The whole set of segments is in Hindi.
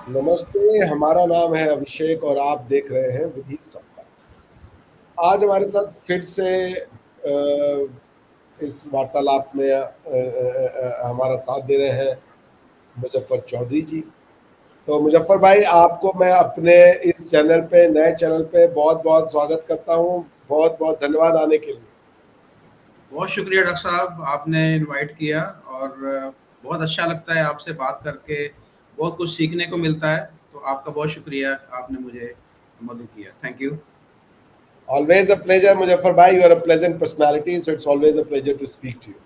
नमस्ते, हमारा नाम है अभिषेक और आप देख रहे हैं विधि संपन्न। आज हमारे साथ फिर से इस वार्तालाप में हमारा साथ दे रहे हैं मुजफ्फर चौधरी जी। तो मुजफ्फर भाई, आपको मैं अपने इस चैनल पे, नए चैनल पे बहुत बहुत स्वागत करता हूँ। बहुत बहुत धन्यवाद आने के लिए। बहुत शुक्रिया डॉक्टर साहब, आपने इनवाइट किया और बहुत अच्छा लगता है आपसे बात करके। बहुत कुछ सीखने को मिलता है, तो आपका बहुत शुक्रिया, आपने मुझे मदद किया। Thank you. Always a pleasure Muzaffar भाई, you are a pleasant personality, so it's always a pleasure to speak to you.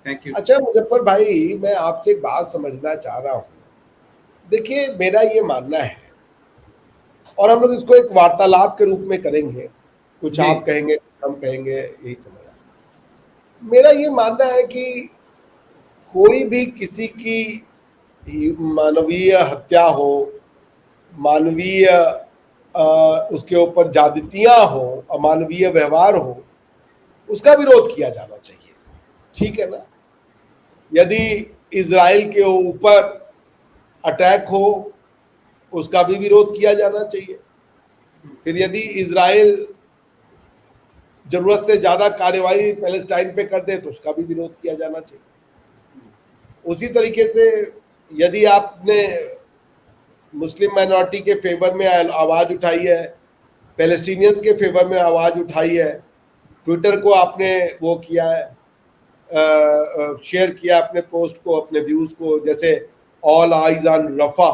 Thank you. अच्छा मुजफ्फर भाई, मैं आपसे एक बात समझना चाह रहा हूँ। देखिए, मेरा ये मानना है और हम लोग इसको एक वार्तालाप के रूप में करेंगे। कुछ जी। आप कहेंगे, कुछ हम कहेंगे, यही चलेगा। मेरा ये मानना है कि कोई भी किसी की मानवीय हत्या हो, मानवीय उसके ऊपर ज्यादतियां हो, अमानवीय व्यवहार हो, उसका विरोध किया जाना चाहिए। ठीक है ना? यदि इजराइल के ऊपर अटैक हो, उसका भी विरोध किया जाना चाहिए। फिर यदि इजराइल जरूरत से ज्यादा कार्यवाही पैलेस्टाइन पे कर दे तो उसका भी विरोध किया जाना चाहिए। उसी तरीके से यदि आपने मुस्लिम माइनॉरिटी के फेवर में आवाज उठाई है, पैलेस्टीनियंस के फेवर में आवाज उठाई है, ट्विटर को आपने वो किया है, शेयर किया अपने पोस्ट को, अपने व्यूज को, जैसे ऑल आइज ऑन रफा।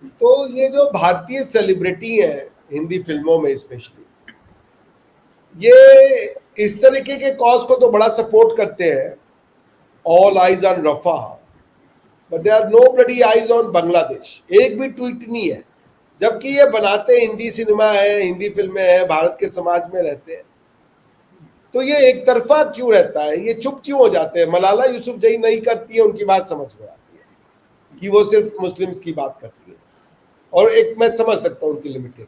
तो ये जो भारतीय सेलिब्रिटी हैं, हिंदी फिल्मों में स्पेशली, ये इस तरीके के कॉज को तो बड़ा सपोर्ट करते हैं, all eyes on Rafah, but they are no bloody eyes on Bangladesh. एक भी ट्वीट नहीं है, जबकि ये बनाते हिंदी सिनेमा है, हिंदी फिल्में हैं, भारत के समाज में रहते हैं। तो ये एक तरफा क्यों रहता है? ये चुप क्यों हो जाते हैं? मलाला यूसुफजई नहीं करती है, उनकी बात समझ में आती है कि वो सिर्फ मुस्लिम्स की बात करती है, और एक मैं समझ सकता हूँ उनकी लिमिटेड।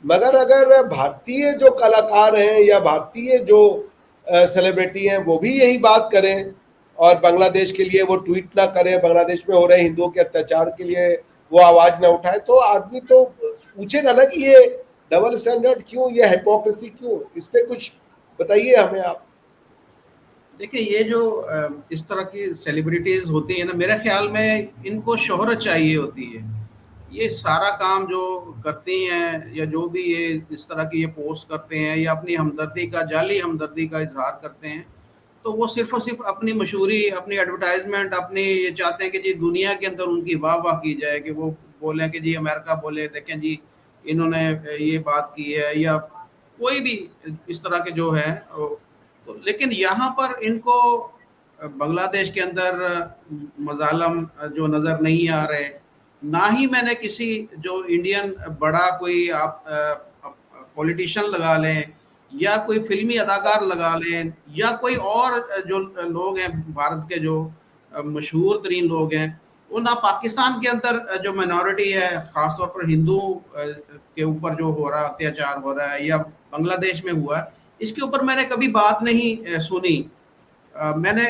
मगर अगर भारतीय जो कलाकार हैं या भारतीय जो सेलिब्रिटी हैं वो भी यही बात करें और बांग्लादेश के लिए वो ट्वीट ना करें, बांग्लादेश में हो रहे हिंदुओं के अत्याचार के लिए वो आवाज ना उठाए, तो आदमी तो पूछेगा ना कि ये डबल स्टैंडर्ड क्यों, ये हिपोक्रेसी क्यों? इस पे कुछ बताइए हमें आप। देखिए, ये जो इस तरह की सेलिब्रिटीज होती है ना, मेरे ख्याल में इनको शोहरत चाहिए होती है। ये सारा काम जो करती हैं, या जो भी ये इस तरह की ये पोस्ट करते हैं, या अपनी हमदर्दी का, जाली हमदर्दी का इजहार करते हैं, तो वो सिर्फ और सिर्फ अपनी मशहूरी, अपनी एडवर्टाइजमेंट, अपनी ये चाहते हैं कि जी दुनिया के अंदर उनकी वाह वाह की जाए, कि वो बोलें कि जी अमेरिका बोले देखें जी इन्होंने ये बात की है, या कोई भी इस तरह के जो है। तो लेकिन यहाँ पर इनको बांग्लादेश के अंदर मजालम जो नज़र नहीं आ रहे, ना ही मैंने किसी जो इंडियन बड़ा कोई आप पॉलिटिशियन लगा लें, या कोई फिल्मी अदाकार लगा लें, या कोई और जो लोग हैं भारत के जो मशहूर तरीन लोग हैं, वो ना पाकिस्तान के अंदर जो माइनॉरिटी है, ख़ासतौर पर हिंदू के ऊपर जो हो रहा अत्याचार हो रहा है, या बांग्लादेश में हुआ है, इसके ऊपर मैंने कभी बात नहीं सुनी। मैंने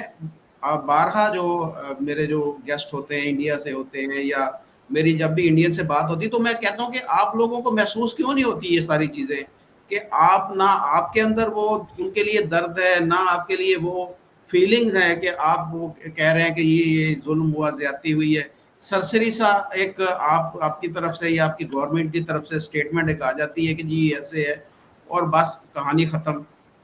बारहा जो मेरे जो गेस्ट होते हैं इंडिया से होते हैं, या मेरी जब भी इंडियन से बात होती, तो मैं कहता हूँ कि आप लोगों को महसूस क्यों नहीं होती ये सारी चीज़ें, कि आप ना आपके अंदर वो उनके लिए दर्द है, ना आपके लिए वो फीलिंग्स है कि आप वो कह रहे हैं कि ये जुल्म हुआ, ज्यादती हुई है। सरसरी सा एक आप आपकी तरफ से या आपकी गवर्नमेंट की तरफ से स्टेटमेंट एक आ जाती है कि जी ऐसे है, और बस कहानी ख़त्म।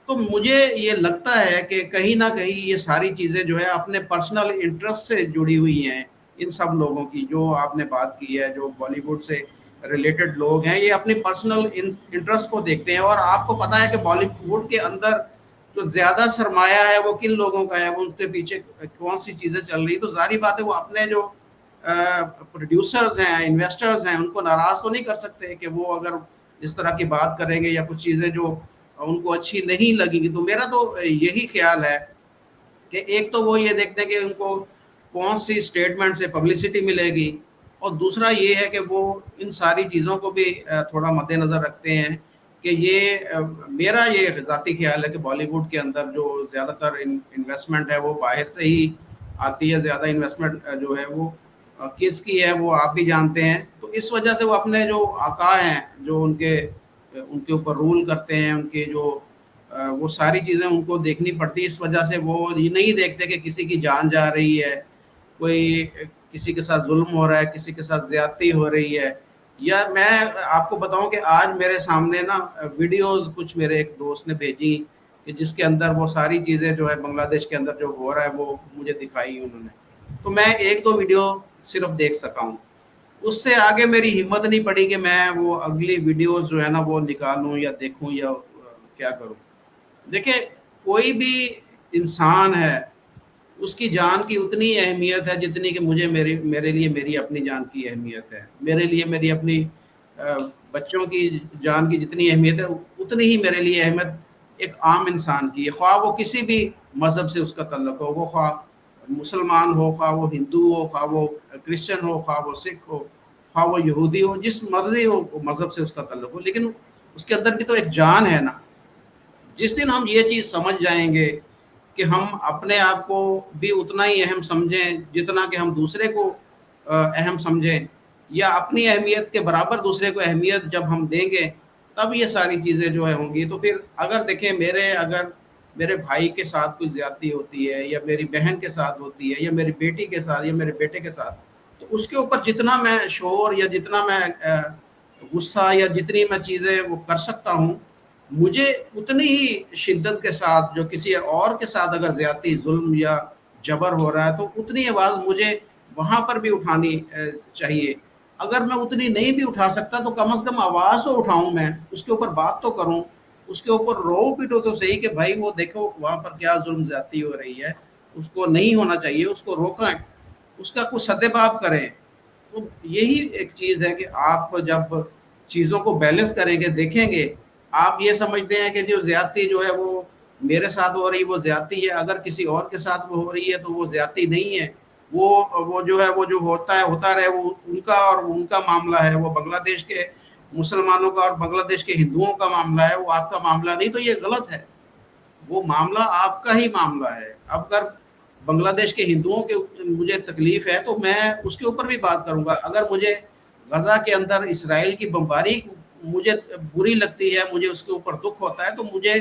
तो मुझे ये लगता है कि कहीं न कहीं ये सारी चीज़ें जो है अपने पर्सनल इंटरेस्ट से जुड़ी हुई हैं। इन सब लोगों की जो आपने बात की है, जो बॉलीवुड से रिलेटेड लोग हैं, ये अपनी पर्सनल इंटरेस्ट को देखते हैं। और आपको पता है कि बॉलीवुड के अंदर जो ज़्यादा सरमाया है वो किन लोगों का है, वो उनके पीछे कौन सी चीज़ें चल रही, तो जाहिर बात है वो अपने जो प्रोड्यूसर्स हैं, इन्वेस्टर्स हैं, उनको नाराज़ तो नहीं कर सकते कि वो अगर इस तरह की बात करेंगे या कुछ चीज़ें जो उनको अच्छी नहीं लगेंगी। तो मेरा तो यही ख्याल है कि एक तो वो ये देखते हैं कि उनको कौन सी स्टेटमेंट से पब्लिसिटी मिलेगी, और दूसरा ये है कि वो इन सारी चीज़ों को भी थोड़ा मद्देनज़र रखते हैं कि ये मेरा ये ज़ाती ख्याल है कि बॉलीवुड के अंदर जो ज़्यादातर इन्वेस्टमेंट है वो बाहर से ही आती है। ज़्यादा इन्वेस्टमेंट जो है वो किसकी है वो आप भी जानते हैं। तो इस वजह से वो अपने जो आका हैं, जो उनके उनके ऊपर रूल करते हैं, उनके जो वो सारी चीज़ें उनको देखनी पड़ती है। इस वजह से वो ये नहीं देखते कि किसी की जान जा रही है, कोई किसी के साथ जुल्म हो रहा है, किसी के साथ ज़्यादती हो रही है। या मैं आपको बताऊं कि आज मेरे सामने ना वीडियोस कुछ मेरे एक दोस्त ने भेजी कि जिसके अंदर वो सारी चीज़ें जो है बांग्लादेश के अंदर जो हो रहा है वो मुझे दिखाई उन्होंने। तो मैं एक दो वीडियो सिर्फ देख सका हूँ, उससे आगे मेरी हिम्मत नहीं पड़ी कि मैं वो अगली वीडियोस जो है ना वो निकालूं या देखूं या क्या करूं। देखिए, कोई भी इंसान है, उसकी जान की उतनी अहमियत है जितनी कि मुझे मेरे मेरे लिए मेरी अपनी जान की अहमियत है। मेरे लिए मेरी अपनी अ, बच्चों की जान की जितनी अहमियत है, उतनी ही मेरे लिए अहमियत एक आम इंसान की है, ख्वाह वो किसी भी मज़हब से उसका तल्लुक हो, वो ख्वाह मुसलमान हो, ख्वाह वो हिंदू हो, ख्वाह वो क्रिश्चियन हो, ख्वाह वो सिख हो, ख्वाह वो यहूदी हो, जिस मर्जी हो मज़हब से उसका तल्लुक हो, लेकिन उसके अंदर भी तो एक जान है ना। जिस दिन हम ये चीज़ समझ जाएंगे कि हम अपने आप को भी उतना ही अहम समझें जितना कि हम दूसरे को अहम समझें, या अपनी अहमियत के बराबर दूसरे को अहमियत जब हम देंगे, तब ये सारी चीज़ें जो है होंगी। तो फिर अगर देखें, अगर मेरे भाई के साथ कोई ज़्यादती होती है, या मेरी बहन के साथ होती है, या मेरी बेटी के साथ, या मेरे बेटे के साथ, तो उसके ऊपर जितना मैं शोर या जितना मैं गुस्सा या जितनी मैं चीज़ें वो कर सकता हूँ, मुझे उतनी ही शिद्दत के साथ जो किसी और के साथ अगर ज़्यादती, जुल्म या जबर हो रहा है, तो उतनी आवाज़ मुझे वहाँ पर भी उठानी चाहिए। अगर मैं उतनी नहीं भी उठा सकता तो कम से कम आवाज़ तो उठाऊँ मैं, उसके ऊपर बात तो करूँ, उसके ऊपर रो-पिटो तो सही कि भाई वो देखो वहाँ पर क्या जुल्म ज़्यादती हो रही है, उसको नहीं होना चाहिए, उसको रोकें, उसका कुछ सद्देबाब करें। तो यही एक चीज़ है कि आप जब चीज़ों को बैलेंस करेंगे, देखेंगे, आप ये समझते हैं कि जो ज़्यादती जो है वो मेरे साथ हो रही है वो ज़्यादती है, अगर किसी और के साथ वो हो रही है तो वो ज़्यादती नहीं है। वो जो है वो जो होता है होता रहे, वो उनका और उनका मामला है, वो बांग्लादेश के मुसलमानों का और बांग्लादेश के हिंदुओं का मामला है, वो आपका मामला नहीं। तो ये गलत है, वो मामला आपका ही मामला है। अब अगर बांग्लादेश के हिंदुओं के मुझे तकलीफ है तो मैं उसके ऊपर भी बात करूंगा। अगर मुझे गजा के अंदर इसराइल की बमबारी मुझे बुरी लगती है, मुझे उसके ऊपर दुख होता है, तो मुझे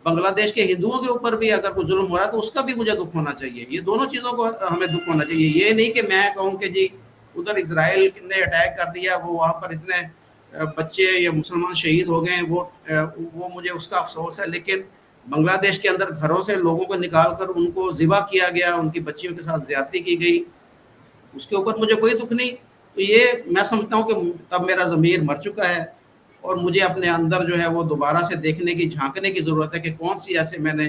बांग्लादेश के हिंदुओं के ऊपर भी अगर कोई जुल्म हो रहा है तो उसका भी मुझे दुख होना चाहिए। ये दोनों चीज़ों को हमें दुख होना चाहिए। ये नहीं कि मैं कहूँ कि जी उधर इसराइल ने अटैक कर दिया, वो वहाँ पर इतने बच्चे या मुसलमान शहीद हो गए, वो मुझे उसका अफसोस है। लेकिन बांग्लादेश के अंदर घरों से लोगों को निकाल कर उनको ज़िबा किया गया, उनकी बच्चियों के साथ ज़्यादती की गई, उसके ऊपर मुझे कोई दुख नहीं। तो ये मैं समझता हूँ कि तब मेरा ज़मीर मर चुका है, और मुझे अपने अंदर जो है वो दोबारा से देखने की, झाँकने की ज़रूरत है कि कौन-सी ऐसे मैंने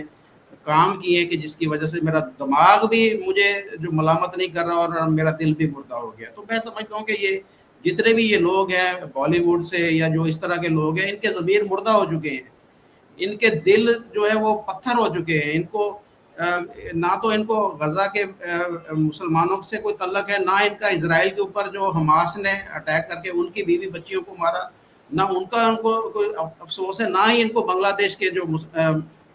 काम किए कि जिसकी वजह से मेरा दिमाग भी मुझे जो मलामत नहीं कर रहा और मेरा दिल भी मुर्दा हो गया। तो मैं समझता हूँ कि ये जितने भी ये लोग हैं बॉलीवुड से या जो इस तरह के लोग हैं, इनके ज़मीर मुर्दा हो चुके हैं। इनके दिल जो है वो पत्थर हो चुके हैं। इनको ना तो इनको गजा के मुसलमानों से कोई तल्लक है, ना इनका इसराइल के ऊपर जो हमास ने अटैक करके उनकी बीवी बच्चियों को मारा, ना उनका उनको कोई अफसोस है, ना ही इनको बांग्लादेश के जो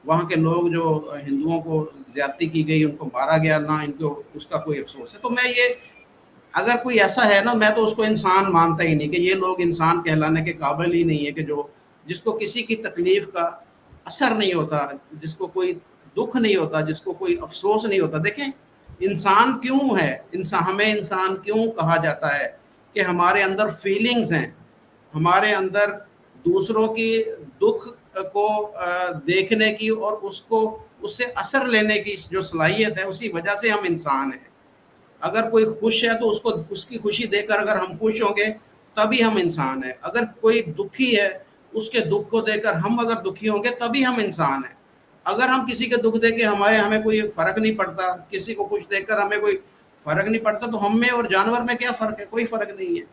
वहाँ के लोग जो हिंदुओं को ज्यादती की गई, उनको मारा गया, ना इनको उसका कोई अफसोस है। तो मैं ये, अगर कोई ऐसा है ना, मैं तो उसको इंसान मानता ही नहीं कि ये लोग इंसान कहलाने के काबिल ही नहीं है, कि जो जिसको किसी की तकलीफ का असर नहीं होता, जिसको कोई दुख नहीं होता, जिसको कोई अफसोस नहीं होता। देखें, इंसान क्यों है, इंसान, हमें इंसान क्यों कहा जाता है कि हमारे अंदर फीलिंग्स हैं, हमारे अंदर दूसरों की दुख को देखने की और उसको उससे असर लेने की जो सलाहियत है, उसी वजह से हम इंसान हैं। अगर कोई खुश है तो उसको उसकी खुशी देखकर अगर हम खुश होंगे तभी हम इंसान हैं। अगर कोई दुखी है, उसके दुख को देखकर हम अगर दुखी होंगे तभी हम इंसान हैं। अगर हम किसी के दुख देख के हमें कोई फ़र्क नहीं पड़ता, किसी को खुश देखकर हमें कोई फ़र्क नहीं पड़ता, तो हम में और जानवर में क्या फ़र्क है? कोई फ़र्क नहीं है।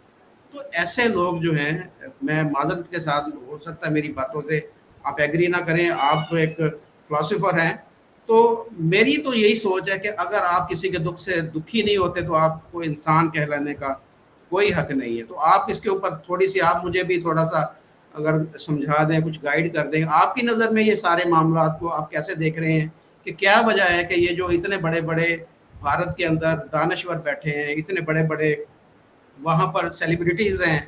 तो ऐसे लोग जो हैं, मैं माज़रत के साथ, हो सकता है मेरी बातों से आप एग्री ना करें, आप एक फ़िलॉसफ़र हैं, तो मेरी तो यही सोच है कि अगर आप किसी के दुख से दुखी नहीं होते तो आपको इंसान कहलाने का कोई हक नहीं है। तो आप इसके ऊपर थोड़ी-सी, आप मुझे भी थोड़ा-सा अगर समझा दें, कुछ गाइड कर दें, आपकी नज़र में ये सारे मामलात को आप कैसे देख रहे हैं कि क्या वजह है कि ये जो इतने बड़े-बड़े भारत के अंदर दानश्वर बैठे हैं, इतने बड़े बड़े वहाँ पर सेलिब्रिटीज़ हैं,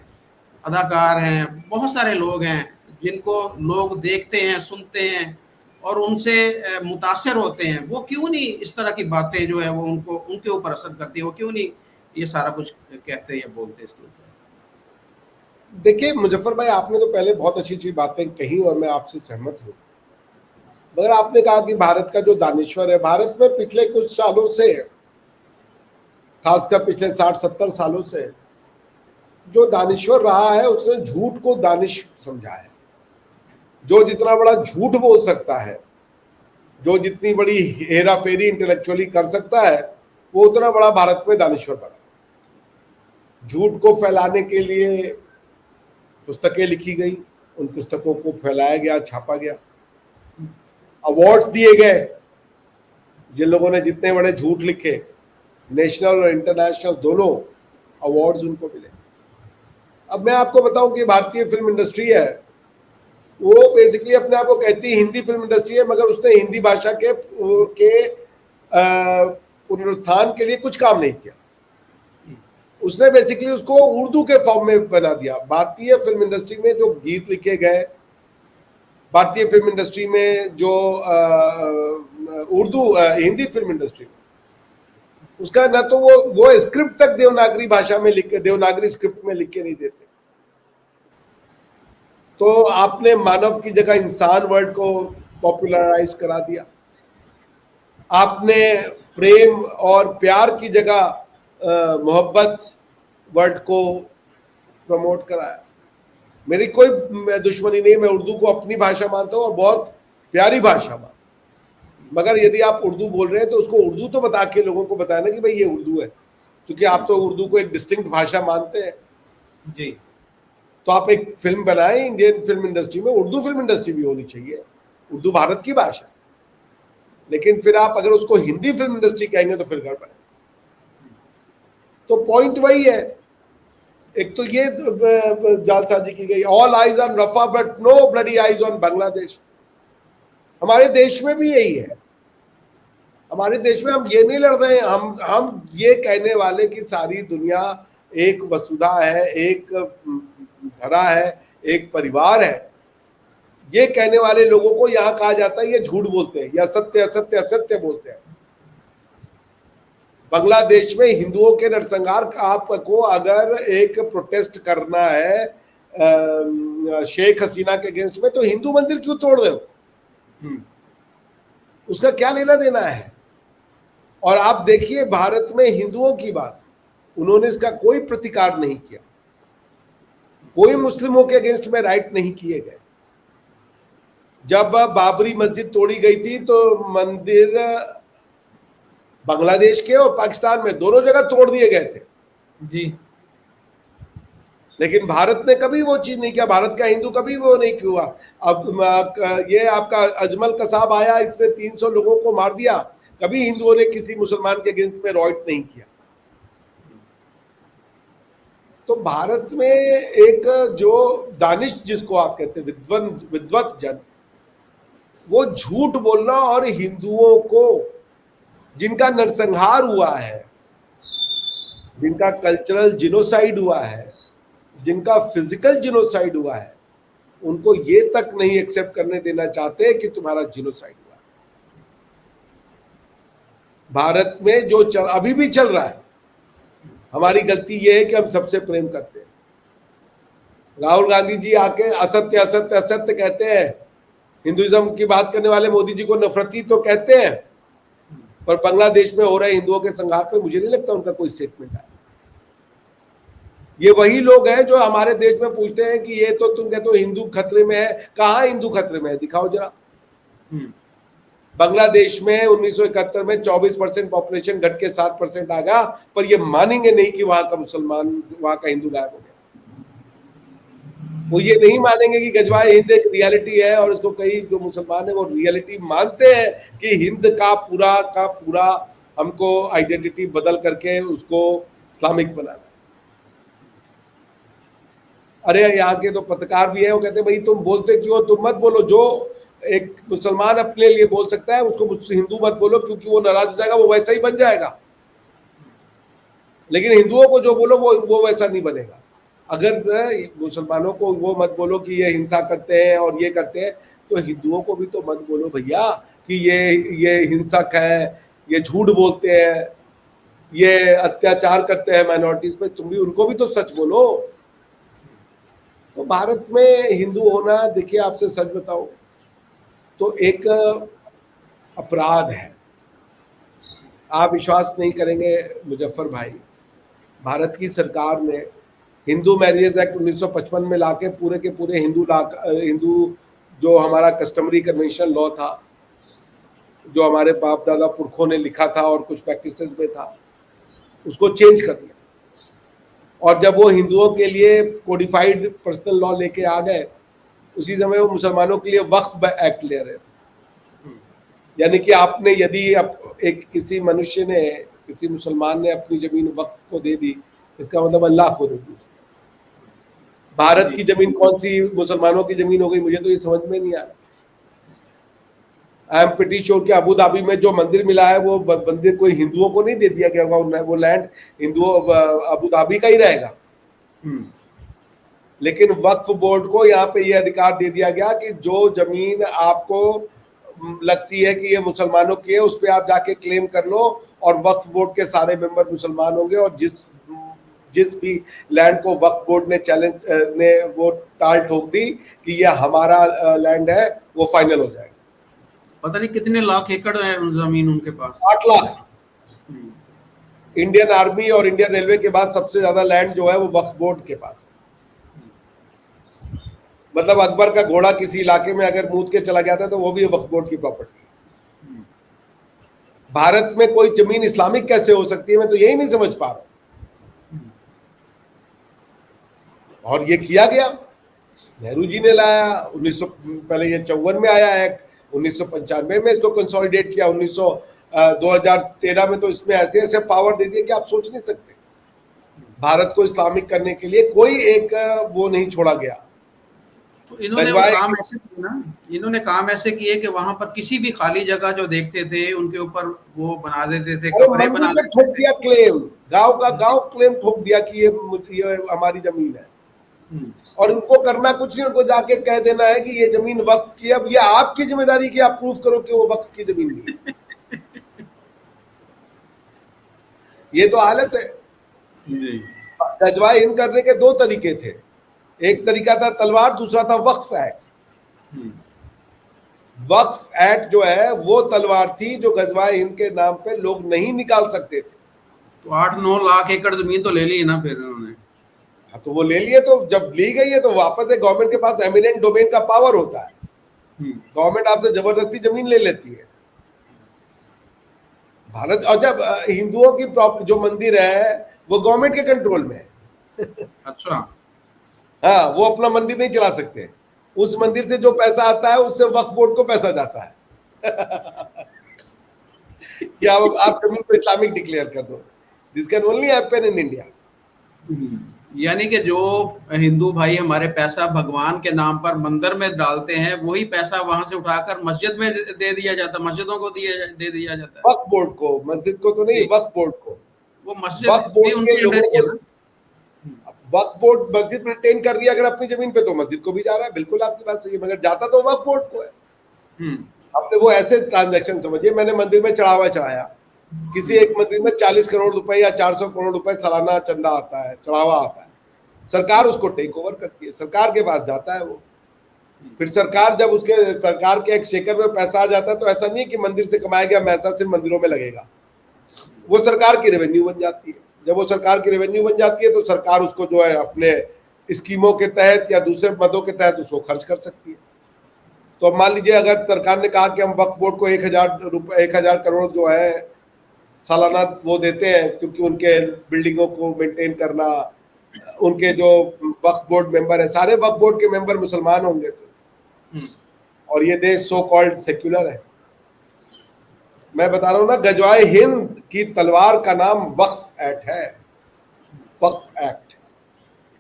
अदाकार हैं, बहुत सारे लोग हैं जिनको लोग देखते हैं, सुनते हैं और उनसे मुतासर होते हैं। वो क्यों नहीं इस तरह की बातें जो है वो उनको उनके ऊपर असर करती है, वो क्यों नहीं ये सारा कुछ कहते या बोलते इसके ऊपर? देखिए मुजफ्फर भाई, आपने तो पहले बहुत अच्छी अच्छी बातें कही और मैं आपसे सहमत हूँ, मगर आपने कहा कि भारत का जो दानिश्वर है, भारत में पिछले कुछ सालों से, खासकर पिछले 60-70 सालों से जो दानिश्वर रहा है उसने झूठ को दानिश समझा है। जो जितना बड़ा झूठ बोल सकता है, जो जितनी बड़ी हेरा फेरी इंटेलेक्चुअली कर सकता है, वो उतना बड़ा भारत में दानिश्वर बना। झूठ को फैलाने के लिए पुस्तकें लिखी गई, उन पुस्तकों को फैलाया गया, छापा गया, अवार्ड्स दिए गए। जिन लोगों ने जितने बड़े झूठ लिखे, नेशनल और इंटरनेशनल दोनों अवार्ड्स उनको मिले। अब मैं आपको बताऊं कि भारतीय फिल्म इंडस्ट्री है, वो बेसिकली अपने आप को कहती है हिंदी फिल्म इंडस्ट्री है, मगर उसने हिंदी भाषा के पुनरुत्थान के लिए कुछ काम नहीं किया। उसने बेसिकली उसको उर्दू के फॉर्म में बना दिया। भारतीय फिल्म इंडस्ट्री में जो गीत लिखे गए, भारतीय फिल्म इंडस्ट्री में जो उर्दू हिंदी फिल्म इंडस्ट्री में, उसका न तो वो स्क्रिप्ट तक देवनागरी भाषा में लिख के, देवनागरी स्क्रिप्ट में लिख के नहीं देते। तो आपने मानव की जगह इंसान वर्ड को पॉपुलराइज करा दिया। आपने प्रेम और प्यार की जगह मोहब्बत वर्ड को प्रमोट कराया। मेरी कोई दुश्मनी नहीं, मैं उर्दू को अपनी भाषा मानता हूँ और बहुत प्यारी भाषा मानता हूँ, मगर यदि आप उर्दू बोल रहे हैं तो उसको उर्दू तो बता के लोगों को बताया ना कि भाई ये उर्दू है, क्योंकि आप तो उर्दू को एक डिस्टिंक्ट भाषा मानते हैं। जी। तो आप एक फिल्म बनाएं, इंडियन फिल्म इंडस्ट्री में उर्दू फिल्म इंडस्ट्री भी होनी चाहिए। उर्दू भारत की भाषा है, लेकिन फिर आप अगर उसको हिंदी फिल्म इंडस्ट्री कहेंगे तो फिर गड़बड़ है। तो पॉइंट वही है। एक तो ये जालसाजी की गई, all eyes on Rafah but no bloody eyes on Bangladesh. हमारे देश में भी यही है। हमारे देश में हम ये नहीं लड़ रहे हैं, हम ये कहने वाले कि सारी दुनिया एक वसुधा है, एक धरा है, एक परिवार है। ये कहने वाले लोगों को यहां कहा जाता है ये झूठ बोलते हैं या सत्य असत्य असत्य बोलते हैं। बांग्लादेश में हिंदुओं के नरसंहार आपको अगर एक प्रोटेस्ट करना है शेख हसीना के अगेंस्ट में, तो हिंदू मंदिर क्यों तोड़ रहे हो? उसका क्या लेना देना है? और आप देखिए भारत में हिंदुओं की बात, उन्होंने इसका कोई प्रतिकार नहीं किया। कोई मुस्लिमों के अगेंस्ट में राइट नहीं किए गए। जब बाबरी मस्जिद तोड़ी गई थी तो मंदिर बांग्लादेश के और पाकिस्तान में दोनों जगह तोड़ दिए गए थे जी। लेकिन भारत ने कभी वो चीज नहीं किया। भारत का हिंदू कभी वो नहीं हुआ। अब ये आपका अजमल कसाब आया, इसने 300 लोगों को मार दिया, कभी हिंदुओं ने किसी मुसलमान के अगेंस्ट में राइट नहीं किया। तो भारत में एक जो दानिश जिसको आप कहते हैं, विद्वत जन, वो झूठ बोलना और हिंदुओं को जिनका नरसंहार हुआ है, जिनका कल्चरल जिनोसाइड हुआ है, जिनका फिजिकल जिनोसाइड हुआ है, उनको ये तक नहीं एक्सेप्ट करने देना चाहते कि तुम्हारा जिनोसाइड हुआ है। भारत में जो अभी भी चल रहा है, हमारी गलती ये है कि हम सबसे प्रेम करते हैं। राहुल गांधी जी आके असत्य असत्य असत्य कहते हैं, हिंदुइज्म की बात करने वाले मोदी जी को नफरती तो कहते हैं, पर बांग्लादेश में हो रहे हिंदुओं के संघार पे मुझे नहीं लगता उनका कोई स्टेटमेंट आया। ये वही लोग हैं जो हमारे देश में पूछते हैं कि ये तो तुम कहते हो हिंदू खतरे में है। कहाँ हिंदू खतरे में है, दिखाओ जरा। बांग्लादेश में 1971 में 24% पॉपुलेशन घट के 7% आ गया, पर ये मानेंगे नहीं कि वहां का मुसलमान, वहां का हिंदू गायब हो गया। वो ये नहीं मानेंगे कि गजवाए हिंद एक रियलिटी है, और इसको कई जो मुसलमान है वो रियलिटी मानते हैं कि हिंद का पूरा हमको आइडेंटिटी बदल करके उसको इस्लामिक बनाना। अरे यहाँ के तो पत्रकार भी है, वो कहते हैं भाई तुम बोलते क्यों, तुम मत बोलो। जो एक मुसलमान अपने लिए बोल सकता है उसको मुझसे हिंदू मत बोलो, क्योंकि वो नाराज हो जाएगा, वो वैसा ही बन जाएगा। लेकिन हिंदुओं को जो बोलो वो वैसा नहीं बनेगा। अगर मुसलमानों को वो मत बोलो कि ये हिंसा करते हैं और ये करते हैं, तो हिंदुओं को भी तो मत बोलो भैया कि ये हिंसक है, ये झूठ बोलते हैं, ये अत्याचार करते हैं माइनॉरिटीज पे, तुम भी उनको भी तो सच बोलो। तो भारत में हिंदू होना, देखिए आपसे सच बताओ तो एक अपराध है। आप विश्वास नहीं करेंगे मुजफ्फर भाई, भारत की सरकार ने हिंदू मैरिज एक्ट 1955 में लाके पूरे के पूरे हिंदू जो हमारा कस्टमरी कन्वेंशन लॉ था, जो हमारे बाप दादा पुरखों ने लिखा था और कुछ प्रैक्टिसेस में था, उसको चेंज कर दिया। और जब वो हिंदुओं के लिए कोडिफाइड पर्सनल लॉ लेके आ गए, उसी समय वो मुसलमानों के लिए वक्फ एक्ट ले रहे थे। यानी कि आपने यदि एक किसी मनुष्य ने, किसी मुसलमान ने अपनी जमीन वक्फ को दे दी, इसका मतलब अल्लाह को दे दी। भारत की जमीन कौन सी मुसलमानों की जमीन हो गई, मुझे तो ये समझ में नहीं आ रहा। आई एम प्रीटी श्योर कि अबू धाबी में जो मंदिर मिला है वो मंदिर कोई हिंदुओं को नहीं दे दिया गया होगा, वो लैंड हिंदुओं अबू धाबी का ही रहेगा। लेकिन वक्फ बोर्ड को यहाँ पे ये अधिकार दे दिया गया कि जो जमीन आपको लगती है कि ये मुसलमानों की है, उस पर आप जाके क्लेम कर लो, और वक्फ बोर्ड के सारे मेंबर मुसलमान होंगे, और जिस भी लैंड को वक्फ बोर्ड ने वो ताल ठोक दी कि ये हमारा लैंड है, वो फाइनल हो जाएगा। पता नहीं कितने लाख एकड़ है जमीन उनके पास, 8 लाख। इंडियन आर्मी और इंडियन रेलवे के बाद सबसे ज्यादा लैंड जो है वो वक्फ बोर्ड के पास है। मतलब अकबर का घोड़ा किसी इलाके में अगर मूद के चला गया था तो वो भी वक्फ बोर्ड की प्रॉपर्टी। भारत में कोई जमीन इस्लामिक कैसे हो सकती है, मैं तो यही नहीं समझ पा रहा। और ये किया गया, नेहरू जी ने लाया 1900, पहले ये 54 में आया एक्ट, 1995 में इसको कंसोलिडेट किया, 2013 में तो इसमें ऐसे ऐसे पावर दे दिए कि आप सोच नहीं सकते। भारत को इस्लामिक करने के लिए कोई एक वो नहीं छोड़ा गया। तो इन्होंने काम ऐसे किए कि वहां पर किसी भी खाली जगह जो देखते थे उनके ऊपर वो बना देते थे, कमरे बना देते थे। ठोक दिया क्लेम, गांव का गांव क्लेम ठोक दिया कि ये हमारी जमीन है। और उनको करना कुछ नहीं, उनको जाके कह देना है कि ये जमीन वक्फ की है। अब ये आपकी जिम्मेदारी की आप प्रूफ करो कि वो वक्फ की जमीन नहीं है। ये तो हालत है। गजवाए हिंद करने के 2 तरीके थे, एक तरीका था तलवार, दूसरा था वक्फ एक्ट। वक्फ एक्ट जो है वो तलवार थी जो गजवाए हिंद के नाम पे लोग नहीं निकाल सकते थे। तो 8-9 लाख एकड़ जमीन तो ले ली ना फिर उन्होंने। हाँ, तो वो ले लिए, तो जब ली गई है तो वापस गवर्नमेंट के पास एमिनेंट डोमेन का पावर होता है। गवर्नमेंट आपसे जबरदस्ती जमीन ले लेती है भारत। और जब हिंदुओं की जो मंदिर है वो गवर्नमेंट के कंट्रोल में है। अच्छा, हाँ, वो अपना मंदिर नहीं चला सकते। उस मंदिर से जो पैसा आता है उससे वक्फ बोर्ड को पैसा जाता है। कि आप जमीन को इस्लामिक डिक्लेयर कर दो। This can only happen in India. यानी कि जो हिंदू भाई हमारे पैसा भगवान के नाम पर मंदिर में डालते हैं, वही पैसा वहां से उठाकर मस्जिद में दे दिया जाता, मस्जिदों को दे दिया जाता है। वक्फ बोर्ड को, मस्जिद को तो नहीं, वक्फ बोर्ड को। वो मस्जिद भी उनके अंडर ही है ना। वक्फ बोर्ड मस्जिद मेंटेन कर रही है अगर अपनी जमीन पे, तो मस्जिद को भी जा रहा है। बिल्कुल आपकी बात सही है, मगर जाता तो वक्फ बोर्ड को है। आपने वो ऐसे ट्रांजैक्शन समझिए, मैंने मंदिर में चढ़ावा चढ़ाया, किसी एक मंदिर में 40 करोड़ रुपए या 400 करोड़ रुपए सालाना चंदा आता है, चढ़ावा आता है। सरकार उसको टेक ओवर करती है, सरकार के पास जाता है वो। फिर सरकार जब उसके सरकार के एक शेकर में पैसा आ जाता है, तो ऐसा नहीं है कि मंदिर से कमाया गया पैसा सिर्फ मंदिरों में लगेगा, वो सरकार की रेवेन्यू बन जाती है। जब वो सरकार की रेवेन्यू बन जाती है तो सरकार उसको जो है अपने स्कीमों के तहत या दूसरे मदों के तहत उसको खर्च कर सकती है। तो अब मान लीजिए अगर सरकार ने कहा कि हम वक्फ बोर्ड को 1000 करोड़ जो है सालाना वो देते हैं, क्योंकि उनके बिल्डिंगों को मेंटेन करना, उनके जो वक्फ बोर्ड मेंबर है, सारे वक्फ बोर्ड के मेंबर मुसलमान होंगे सर, और ये देश सो कॉल्ड सेक्युलर है। मैं बता रहा हूँ ना, गजवाए हिंद की तलवार का नाम वक्फ एक्ट है, वक्फ एक्ट।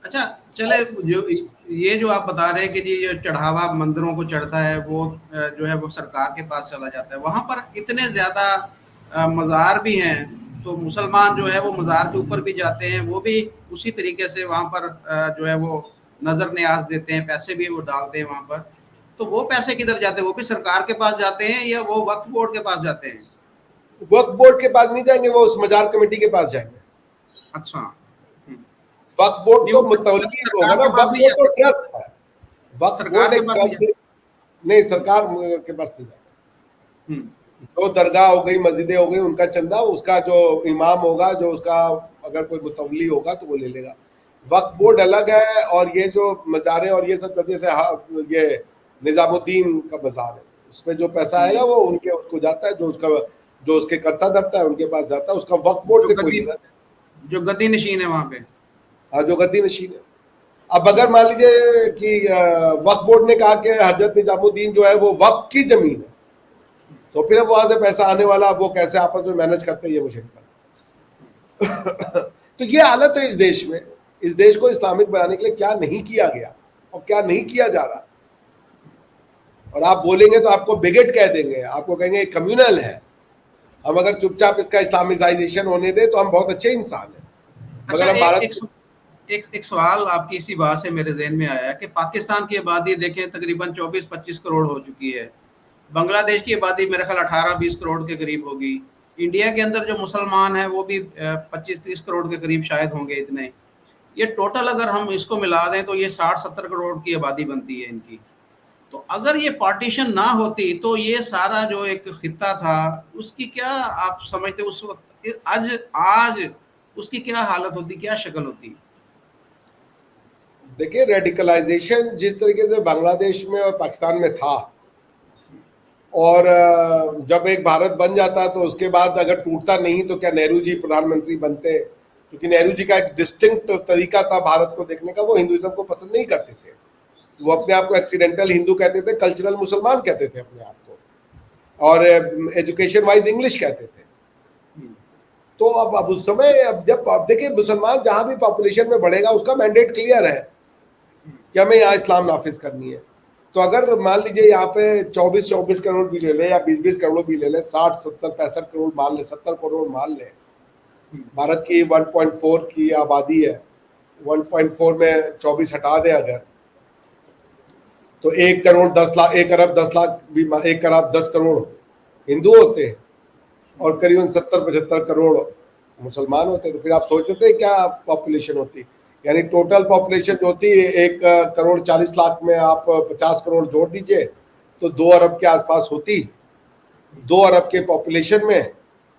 अच्छा, चले जो ये जो आप बता रहे हैं कि जी जो चढ़ावा मंदिरों को चढ़ता है वो जो है वो सरकार के पास चला जाता है, वहां पर इतने ज्यादा मज़ार भी हैं, तो मुसलमान जो है वो मज़ार के ऊपर भी जाते हैं, वो भी उसी तरीके से वहां पर जो है वो नजर न्याज देते हैं, पैसे भी वो डालते हैं वहां पर। तो वो पैसे किधर जाते हैं? वो भी सरकार के पास जाते हैं या वो वक्फ बोर्ड के पास जाते हैं? वक्फ बोर्ड के पास नहीं जाएंगे, वो उस मजार कमेटी के पास जाएंगे। अच्छा। वक्फ बोर्ड नहीं, तो वो मुतवल्ली होगा सरकार ना, के पास वक्फ नहीं बोर्ड तो जाते, ट्रस्ट है। वक्फ सरकार बोर्ड के एक पास नहीं ट्रस्ट है। जाते। नहीं, सरकार के पास नहीं जाएगा। हम्म। जो दरगाह हो गई, मस्जिदें हो गई, उनका चंदा उसका जो इमाम होगा, जो उसका अगर कोई मुतवल्ली होगा तो वो ले लेगा। वक्फ बोर्ड अलग है, और ये जो मजारें और ये सब, जैसे ये निजामुद्दीन का मजार है, उसमें जो पैसा आएगा वो उनके उसको जाता है, जो उसके करता धरता है उनके पास जाता है, उसका वक्फ बोर्ड जो से कोई गद्दी लेना नहीं। जो गद्दी नशीन है वहां पे। हाँ, जो गद्दी नशीन है। अब अगर मान लीजिए कि वक्फ बोर्ड ने कहा कि हजरत निजामुद्दीन जो है वो वक्फ की जमीन है, तो फिर अब वहां से पैसा आने वाला, वो कैसे आपस में मैनेज करते हैं, ये मुझे नहीं पता। तो ये हालत है इस देश में। इस देश को इस्लामिक बनाने के लिए क्या नहीं किया गया और क्या नहीं किया जा रहा। और आप बोलेंगे तो आपको बिगेट कह देंगे, आपको कहेंगे कम्युनल है। हम अगर चुपचाप इसका इस्लामिसाइजेशन होने दें तो हम बहुत अच्छे इंसान हैं, अच्छा, मगर हम एक भारत एक एक सवाल आपकी इसी बात से मेरे ज़हन में आया कि पाकिस्तान की आबादी देखें तकरीबन 24-25 करोड़ हो चुकी है। बांग्लादेश की आबादी मेरे ख्याल 18-20 करोड़ के करीब होगी। इंडिया के अंदर जो मुसलमान हैं वो भी 25-30 करोड़ के करीब शायद होंगे इतने। ये टोटल अगर हम इसको मिला दें तो ये 60-70 करोड़ की आबादी बनती है इनकी। तो अगर ये पार्टीशन ना होती तो ये सारा जो एक खित्ता था उसकी क्या आप समझते उस वक्त, आज आज उसकी क्या हालत होती, क्या शक्ल होती? देखिए, रेडिकलाइजेशन जिस तरीके से बांग्लादेश में और पाकिस्तान में था, और जब एक भारत बन जाता तो उसके बाद अगर टूटता नहीं तो क्या नेहरू जी प्रधानमंत्री बनते? क्योंकि नेहरू जी का एक डिस्टिंक्ट तरीका था भारत को देखने का, वो हिंदुइज्म को पसंद नहीं करते थे। वो अपने आप को एक्सीडेंटल हिंदू कहते थे, कल्चरल मुसलमान कहते थे अपने आप को, और एजुकेशन वाइज इंग्लिश कहते थे। तो अब उस समय, अब देखिए, मुसलमान जहां भी पॉपुलेशन में बढ़ेगा उसका मैंडेट क्लियर है कि हमें यहाँ इस्लाम नाफिज करनी है। तो अगर मान लीजिए यहाँ पे 24-24 करोड़ भी ले ले या 20-20 करोड़ भी ले ले, 60-70-65 करोड़ मान ले, 70 करोड़ मान ले, भारत की 1.4 की आबादी है, 1.4 में 24 हटा दे अगर, तो 1 करोड़ 10 लाख, 1 अरब 10 लाख भी, 1 अरब 10 करोड़ हिंदू होते और करीबन 70-75 करोड़ मुसलमान होते। तो फिर आप सोच लेते क्या पॉपुलेशन होती। यानी टोटल पॉपुलेशन जो होती है 1 करोड़ 40 लाख में आप 50 करोड़ जोड़ दीजिए तो 2 अरब के आसपास होती। 2 अरब के पॉपुलेशन में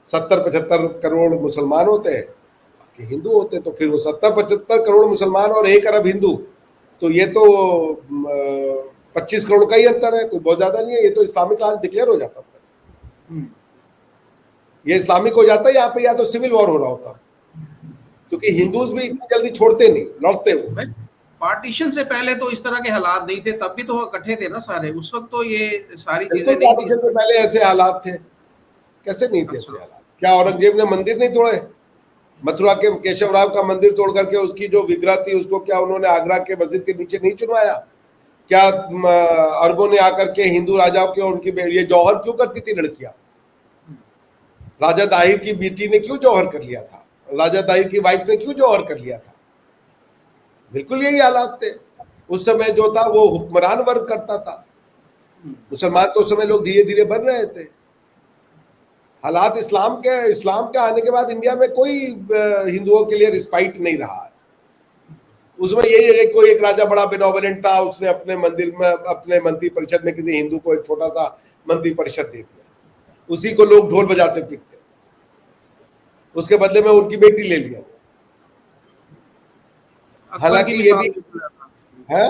70-75 करोड़ मुसलमान होते हैं, बाकी हिंदू होते। तो फिर वो 70-75 करोड़ मुसलमान और 1 अरब हिंदू, तो ये तो 25 करोड़ का ही अंतर है, कोई बहुत ज्यादा नहीं है। ये तो इस्लामिक राज डिक्लेयर हो जाता है, ये इस्लामिक हो जाता है। यहाँ पे या तो सिविल वॉर हो रहा होता, क्योंकि हिंदूज भी इतनी जल्दी छोड़ते नहीं, लड़ते हो। पार्टीशन से पहले तो इस तरह के हालात नहीं थे, तब भी तो इकट्ठे थे ना सारे, उस वक्त तो ये सारी बिल्कुल, चीजें नहीं थी। पार्टीशन से पहले ऐसे हालात थे, कैसे नहीं थे ऐसे अच्छा। हालात? क्या औरंगजेब ने मंदिर नहीं तोड़े? मथुरा के केशव राव का मंदिर तोड़ करके उसकी जो विग्रह थी उसको क्या उन्होंने आगरा के मस्जिद के नीचे नहीं चुनवाया? क्या अरबों ने आकर के हिंदू राजाओं की और उनकी ये जौहर क्यों करती थी लड़कियां? राजा दाहिर की बेटी ने क्यों जौहर कर लिया था? राजा दाहिर की वाइफ ने क्यों जौहर कर लिया था? बिल्कुल यही हालात थे। उस समय जो था वो हुक्मरान वर्ग करता था, मुसलमान तो उस समय लोग धीरे धीरे बन रहे थे। हालात इस्लाम के आने के बाद इंडिया में कोई हिंदुओं के लिए रिस्पाइट नहीं रहा है। उसमें यही है कि कोई एक राजा बड़ा बेनोवलेंट था, उसने अपने मंदिर में, अपने मंत्री परिषद में किसी हिंदू को एक छोटा सा मंत्री परिषद दे दिया, उसी को लोग ढोल बजाते पीटते, उसके बदले में उनकी बेटी ले लिया। हालांकि ये भी है,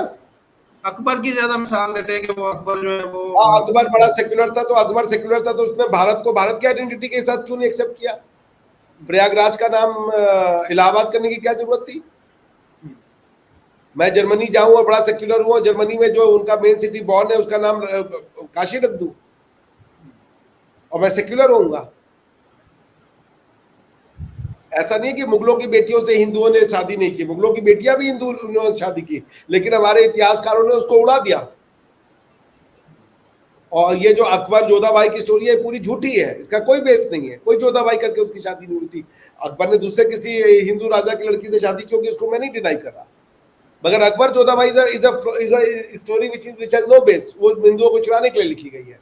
अकबर की ज्यादा मिसाल देते हैं कि वो अकबर जो है वो अकबर बड़ा सेक्युलर था, तो अकबर सेक्युलर था तो उसने भारत को भारत की आइडेंटिटी के साथ क्यों नहीं एक्सेप्ट किया? प्रयागराज का नाम इलाहाबाद करने की क्या जरूरत थी? मैं जर्मनी जाऊं और बड़ा सेक्युलर हुआ, जर्मनी में जो उनका मेन सिटी बॉर्न है उसका नाम काशी रख दूं और मैं सेक्युलर होऊंगा? ऐसा नहीं है कि मुगलों की बेटियों से हिंदुओं ने शादी नहीं की, मुगलों की बेटियां भी हिंदुओं ने शादी की, लेकिन हमारे इतिहासकारों ने उसको उड़ा दिया। और ये जो अकबर जोधाबाई की स्टोरी है पूरी झूठी है, इसका कोई बेस नहीं है, कोई जोधाबाई करके उसकी शादी नहीं हुई थी। अकबर ने दूसरे किसी हिंदू राजा की लड़की से शादी की होगी, उसको मैं नहीं डिनाई कर रहा, मगर Akbar Jodhabai is a story which has no base, वो हिंदुओं को छुड़ाने के लिए लिखी गई है।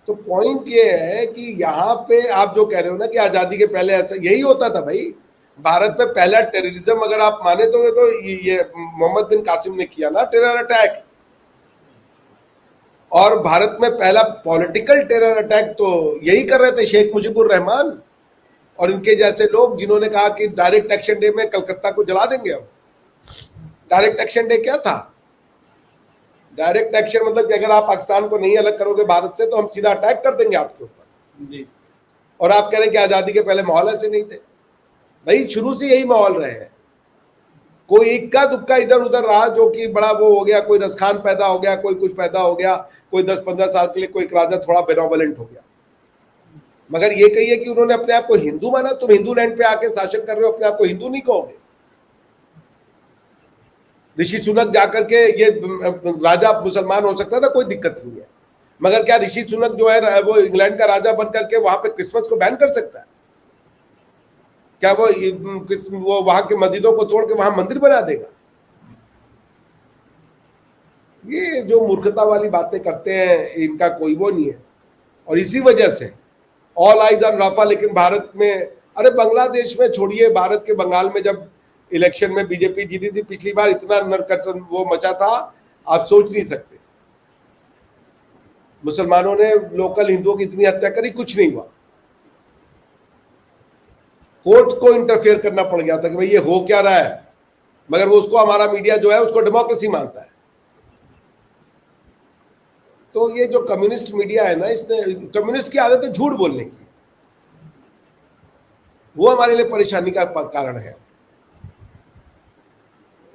तो पॉइंट ये है कि यहाँ पे आप जो कह रहे हो ना कि आजादी के पहले ऐसा यही होता था भाई। भारत में पहला टेररिज्म अगर आप माने तो ये मोहम्मद बिन कासिम ने किया ना, टेरर अटैक। और भारत में पहला पॉलिटिकल टेरर अटैक तो यही कर रहे थे शेख मुजीबुर रहमान और इनके जैसे लोग, जिन्होंने कहा कि डायरेक्ट एक्शन डे में कलकत्ता को जला देंगे। हम डायरेक्ट एक्शन डे क्या था? डायरेक्ट एक्शन मतलब कि अगर आप पाकिस्तान को नहीं अलग करोगे भारत से तो हम सीधा अटैक कर देंगे आपके ऊपर जी। और आप कह रहे हैं कि आजादी के पहले माहौल ऐसे नहीं थे। भाई शुरू से यही माहौल रहे हैं, कोई इक्का दुक्का इधर उधर रहा जो कि बड़ा वो हो गया, कोई रसखान पैदा हो गया, कोई कुछ पैदा हो गया, कोई 10-15 साल के लिए कोई राजा थोड़ा बेनोवलेंट हो गया। मगर ये कहिए कि उन्होंने अपने आप को हिंदू माना। तुम हिंदू लैंड पे आके शासन कर रहे हो, अपने आप को हिंदू नहीं कहोगे? ऋषि सुनक जाकर के ये राजा मुसलमान हो सकता था, कोई दिक्कत नहीं है, मगर क्या ऋषि सुनक जो है वो इंग्लैंड का राजा बन करके वहां पे क्रिसमस को बैन कर सकता है? क्या वो वहां की मस्जिदों को तोड़ के वहां मंदिर बना देगा? ये जो मूर्खता वाली बातें करते हैं इनका कोई वो नहीं है। और इसी वजह से ऑल आइज ऑन राफा। लेकिन भारत में, अरे बांग्लादेश में छोड़िए, भारत के बंगाल में जब इलेक्शन में बीजेपी जीती थी पिछली बार, इतना नरकटन वो मचा था आप सोच नहीं सकते। मुसलमानों ने लोकल हिंदुओं की इतनी हत्या करी, कुछ नहीं हुआ। कोर्ट को इंटरफेयर करना पड़ गया था कि भाई ये हो क्या रहा है, मगर वो उसको हमारा मीडिया जो है उसको डेमोक्रेसी मानता है। तो ये जो कम्युनिस्ट मीडिया है ना, इसने, कम्युनिस्ट की आदत है झूठ बोलने की, वो हमारे लिए परेशानी का कारण है।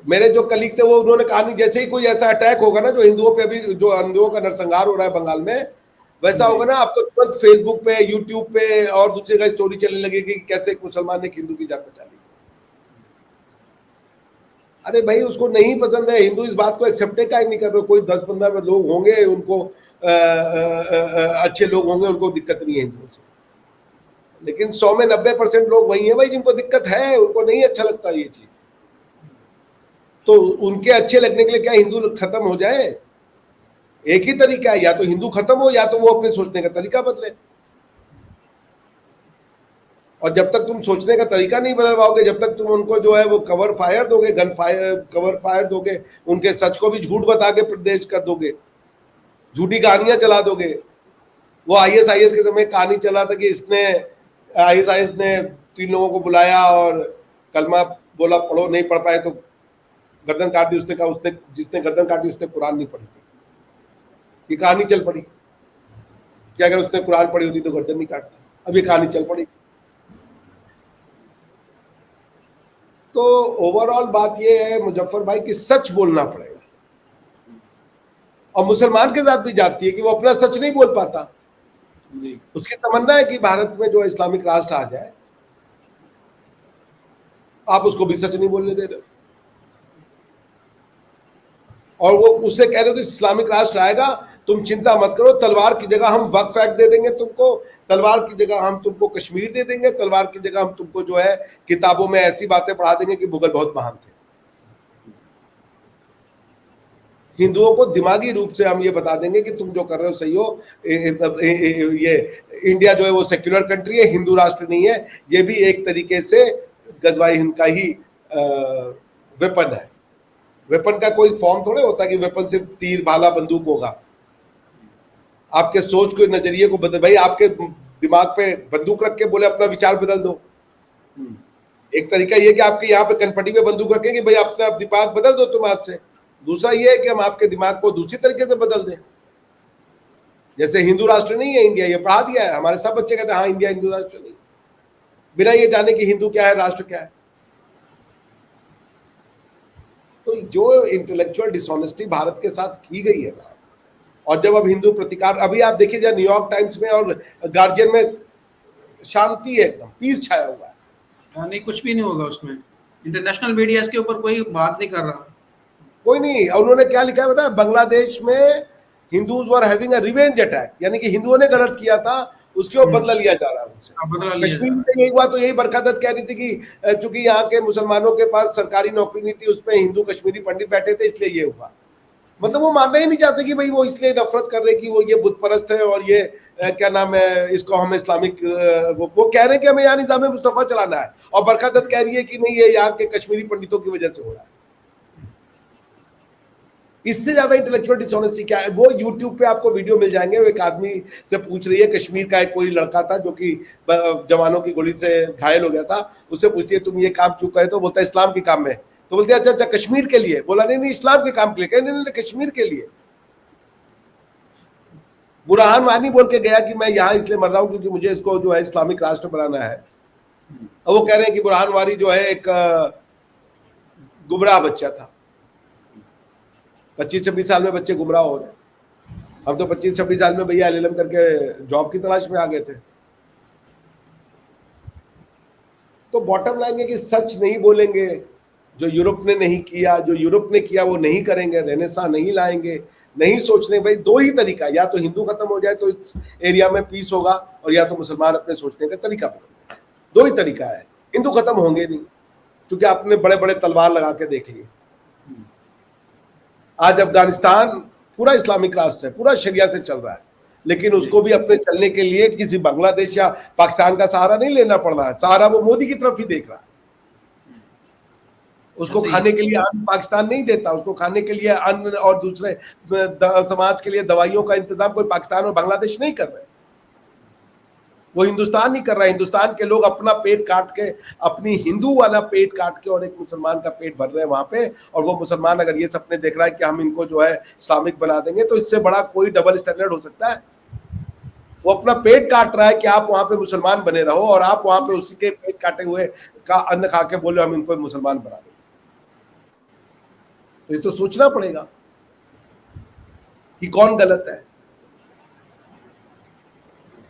मेरे जो कलीग थे वो उन्होंने कहा नहीं, जैसे ही कोई ऐसा अटैक होगा ना, जो हिंदुओं पे अभी जो हिंदुओं का नरसंहार हो रहा है बंगाल में, वैसा होगा ना, आपको तुरंत फेसबुक पे, यूट्यूब पे और दूसरी जगह स्टोरी चलने लगेगी कि कैसे एक मुसलमान ने हिंदू की जान बचा ली। अरे भाई उसको नहीं पसंद है, हिंदू इस बात को एक्सेप्ट ही नहीं कर रहे। कोई 10-15 लोग होंगे उनको अच्छे लोग होंगे, उनको दिक्कत नहीं है हिंदुओं से, लेकिन 100 में 90% लोग वही है भाई जिनको दिक्कत है, उनको नहीं अच्छा लगता ये चीज। तो उनके अच्छे लगने के लिए क्या हिंदू खत्म हो जाए? एक ही तरीका है, या तो हिंदू खत्म हो या तो वो अपने सोचने का तरीका बदले। और जब तक तुम सोचने का तरीका नहीं बदल पाओगे, जब तक तुम उनको जो है वो कवर फायर दोगे, कवर फायर दोगे, उनके सच को भी झूठ बता के प्रदेश कर दोगे, झूठी कहानियां चला दोगे। वो ISIS के समय कहानी चला था कि इसने ISIS ने 3 लोगों को बुलाया और कलमा बोला, पढ़ो, नहीं पढ़ पाए तो गर्दन काट दी। उसने कहा, उसने जिसने गर्दन काटी उसने कुरान नहीं पढ़ी थी। ये कहानी चल पड़ी कि अगर उसने कुरान पढ़ी होती तो गर्दन नहीं काटता। अब ये कहानी चल पड़ी। तो ओवरऑल बात ये है मुजफ्फर भाई कि सच बोलना पड़ेगा। और मुसलमान के साथ भी जाती है कि वो अपना सच नहीं बोल पाता। उसकी तमन्ना है कि भारत में जो इस्लामिक राष्ट्र आ जाए, आप उसको भी सच नहीं बोलने दे रहे। और वो उससे कह रहे हो कि इस्लामिक राष्ट्र आएगा, तुम चिंता मत करो, तलवार की जगह हम वक्फ एक्ट दे देंगे तुमको, तलवार की जगह हम तुमको कश्मीर दे देंगे, तलवार की जगह हम तुमको जो है किताबों में ऐसी बातें पढ़ा देंगे कि मुगल बहुत महान थे। हिंदुओं को दिमागी रूप से हम ये बता देंगे कि तुम जो कर रहे हो सही हो। ये इंडिया जो है वो सेक्युलर कंट्री है, हिंदू राष्ट्र नहीं है। ये भी एक तरीके से गजवाई हिंद का ही वेपन है। वेपन का कोई फॉर्म थोड़े होता कि वेपन सिर्फ तीर, भाला, बंदूक होगा। आपके सोच के नजरिए को बदल, भाई आपके दिमाग पे बंदूक रख के बोले अपना विचार बदल दो। एक तरीका ये कि आपके यहाँ पे कनपटी में बंदूक रखेंगे, भाई अपना दिमाग बदल दो तुम आज से। दूसरा ये है कि हम आपके दिमाग को दूसरी तरीके से बदल दें। जैसे हिंदू राष्ट्र नहीं है इंडिया, ये पढ़ा दिया है, हमारे सब बच्चे कहते हैं हाँ इंडिया हिंदू राष्ट्र नहीं, बिना ये जाने कि हिंदू क्या है, राष्ट्र क्या है। तो जो इंटेलेक्चुअल डिसऑनेस्टी भारत के साथ की गई है ना, और जब अब हिंदू प्रतिकार, अभी आप देखिए न्यूयॉर्क टाइम्स में और गार्जियन में शांति है, एकदम पीस छाया हुआ है। हाँ, नहीं कुछ भी नहीं होगा उसमें। इंटरनेशनल मीडिया इसके ऊपर कोई बात नहीं कर रहा। कोई नहीं। और उन्होंने क्या लिखा है बताया, बांग्लादेश में Hindus were having a revenge attack, यानी कि हिंदुओं ने गलत किया था, उसके ऊपर बदला लिया जा रहा है उनसे। अब बदला लिया जा कश्मीर रहा में यही हुआ, तो यही बरखा दत्त कह रही थी कि चूंकि यहाँ के मुसलमानों के पास सरकारी नौकरी नहीं थी, उसमें हिंदू कश्मीरी पंडित बैठे थे, इसलिए ये हुआ। मतलब वो मानना ही नहीं चाहते कि भाई वो इसलिए नफरत कर रहे कि वो ये बुत परस्त है और ये क्या नाम है, इसको हम इस्लामिक वो कह रहे हैं कि हमें यहाँ निजाम मुस्तफा चलाना है, और बरखा दत्त कह रही है कि नहीं, ये यहाँ के कश्मीरी पंडितों की वजह से हो रहा है। इससे ज्यादा इंटेलेक्चुअल डिसऑनेस्टी क्या है? वो यूट्यूब पे आपको वीडियो मिल जाएंगे, वो एक आदमी से पूछ रही है, कश्मीर का एक कोई लड़का था जो कि जवानों की गोली से घायल हो गया था, उससे पूछती है तुम ये काम क्यों करे, तो बोलता है इस्लाम के काम में। तो बोलते हैं अच्छा अच्छा कश्मीर के लिए? बोला नहीं नहीं इस्लाम के काम के लिए। नहीं नहीं कश्मीर के लिए। बुरहान वानी बोल के गया कि मैं यहाँ इसलिए मर रहा हूँ क्योंकि मुझे इसको जो है इस्लामिक राष्ट्र बनाना है। अब वो कह रहे हैं कि बुरहान वानी जो है एक गुमराह बच्चा था। 25-26 साल में बच्चे गुमराह हो रहे हैं। हम तो 25-26 साल में भैया LLM करके जॉब की तलाश में आ गए थे। तो बॉटम लाइन है कि सच नहीं बोलेंगे, जो यूरोप ने नहीं किया, जो यूरोप ने किया वो नहीं करेंगे, रेनेसां नहीं लाएंगे, नहीं सोचने। भाई दो ही तरीका, या तो हिंदू खत्म हो जाए तो इस एरिया में पीस होगा, और या तो मुसलमान अपने सोचने का तरीका बदल। दो ही तरीका है, हिंदू खत्म होंगे नहीं, क्योंकि आपने बड़े बड़े तलवार लगा के देख लिए। आज अफगानिस्तान पूरा इस्लामिक राष्ट्र है, पूरा शरिया से चल रहा है, लेकिन उसको भी अपने चलने के लिए किसी बांग्लादेश या पाकिस्तान का सहारा नहीं लेना पड़ रहा है। सहारा वो मोदी की तरफ ही देख रहा है। उसको खाने के लिए अन्न पाकिस्तान नहीं देता, उसको खाने के लिए अन्न और दूसरे समाज के लिए दवाइयों का इंतजाम कोई पाकिस्तान और बांग्लादेश नहीं कर रहे, वो हिंदुस्तान नहीं कर रहा है। हिंदुस्तान के लोग अपना पेट काट के, अपनी हिंदू वाला पेट काट के और एक मुसलमान का पेट भर रहे हैं वहां पे। और वो मुसलमान अगर ये सपने देख रहा है कि हम इनको जो है इस्लामिक बना देंगे, तो इससे बड़ा कोई डबल स्टैंडर्ड हो सकता है? वो अपना पेट काट रहा है कि आप वहां पे मुसलमान बने रहो, और आप वहां पे उसी के पेट काटे हुए का अन्न खा के बोले हम इनको मुसलमान बना देंगे। तो ये तो सोचना पड़ेगा कि कौन गलत है।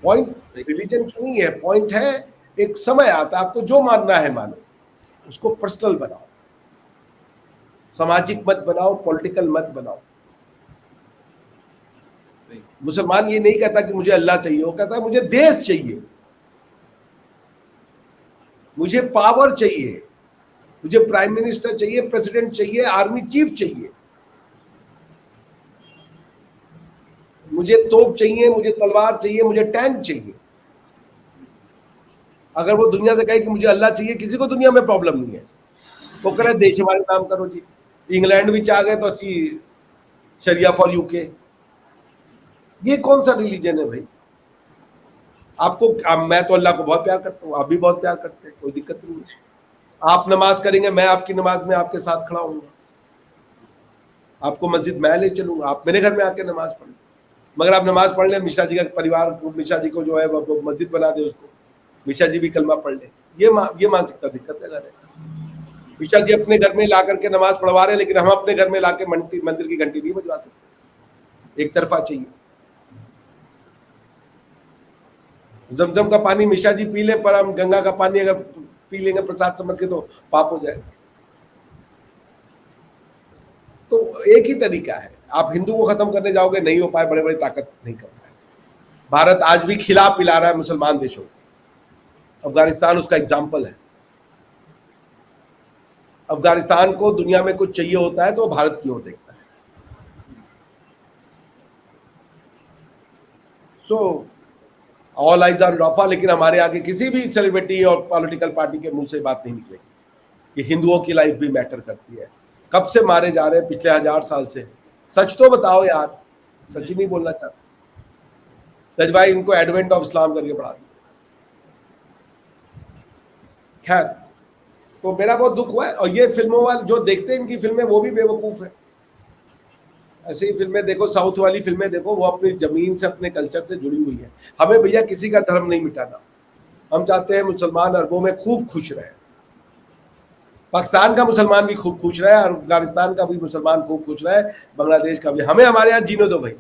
पॉइंट रिलीजन की नहीं है, पॉइंट है एक समय आता है आपको जो मानना है मानो, उसको पर्सनल बनाओ, सामाजिक मत बनाओ, पॉलिटिकल मत बनाओ। मुसलमान ये नहीं कहता कि मुझे अल्लाह चाहिए, वो कहता है मुझे देश चाहिए, मुझे पावर चाहिए, मुझे प्राइम मिनिस्टर चाहिए, प्रेसिडेंट चाहिए, आर्मी चीफ चाहिए, मुझे तोप चाहिए, मुझे तलवार चाहिए, मुझे टैंक चाहिए। अगर वो दुनिया से कहे कि मुझे अल्लाह चाहिए, किसी को दुनिया में प्रॉब्लम नहीं है। वो कह रहे देश हमारे नाम करो जी। इंग्लैंड भी चाह गए तो असी शरिया फॉर यूके। ये कौन सा रिलीजन है भाई? आपको मैं तो अल्लाह को बहुत प्यार करता हूँ, आप भी बहुत प्यार करते हैं, कोई दिक्कत नहीं है। आप नमाज करेंगे, मैं आपकी नमाज में आपके साथ खड़ा हूंगा, आपको मस्जिद मैं ले चलूंगा, आप मेरे घर में आके नमाज पढ़ें। मगर आप नमाज पढ़ लें, मिश्रा जी का परिवार मिश्रा जी को जो है वो मस्जिद बना दे, उसको मिश्रा जी भी कलमा पढ़ ले, ये मानसिकता दिक्कत है। मिश्रा जी अपने घर में ला करके नमाज पढ़वा रहे हैं, लेकिन हम अपने घर में ला के मंदिर की घंटी नहीं बजवा सकते, एक तरफा चाहिए। जमजम का पानी मिश्रा जी पी ले, पर हम गंगा का पानी अगर पी लेंगे प्रसाद समझ के तो पाप हो जाएगा। तो एक ही तरीका है, आप हिंदू को खत्म करने जाओगे नहीं हो पाए, बड़े बड़े ताकत नहीं कर पाए। भारत आज भी खिला पिला रहा है मुसलमान देशों को। अफगानिस्तान उसका एग्जाम्पल है। अफगानिस्तान को दुनिया में कुछ चाहिए होता है तो भारत की ओर देखता है। So all eyes on Rafah. लेकिन हमारे आगे किसी भी सेलिब्रिटी और पॉलिटिकल पार्टी के मुंह से बात नहीं निकलेगी कि हिंदुओं की लाइफ भी मैटर करती है। कब से मारे जा रहे हैं? पिछले 1000 साल से। सच तो बताओ यार, सच ही नहीं बोलना चाहते। भाई इनको एडवेंट ऑफ इस्लाम करके पढ़ा दिया। खैर, तो मेरा बहुत दुख हुआ है। और ये फिल्मों वाले जो देखते हैं इनकी फिल्में, वो भी बेवकूफ है। ऐसे ही फिल्में देखो, साउथ वाली फिल्में देखो, वो अपनी जमीन से, अपने कल्चर से जुड़ी हुई है। हमें भैया किसी का धर्म नहीं मिटाना। हम चाहते हैं मुसलमान अरबों में खूब खुश रहे, पाकिस्तान का मुसलमान भी खूब खुश रहे, और अफगानिस्तान का भी मुसलमान खूब खुश रहे, बांग्लादेश का भी। हमें हमारे यहाँ जीने दो भाई।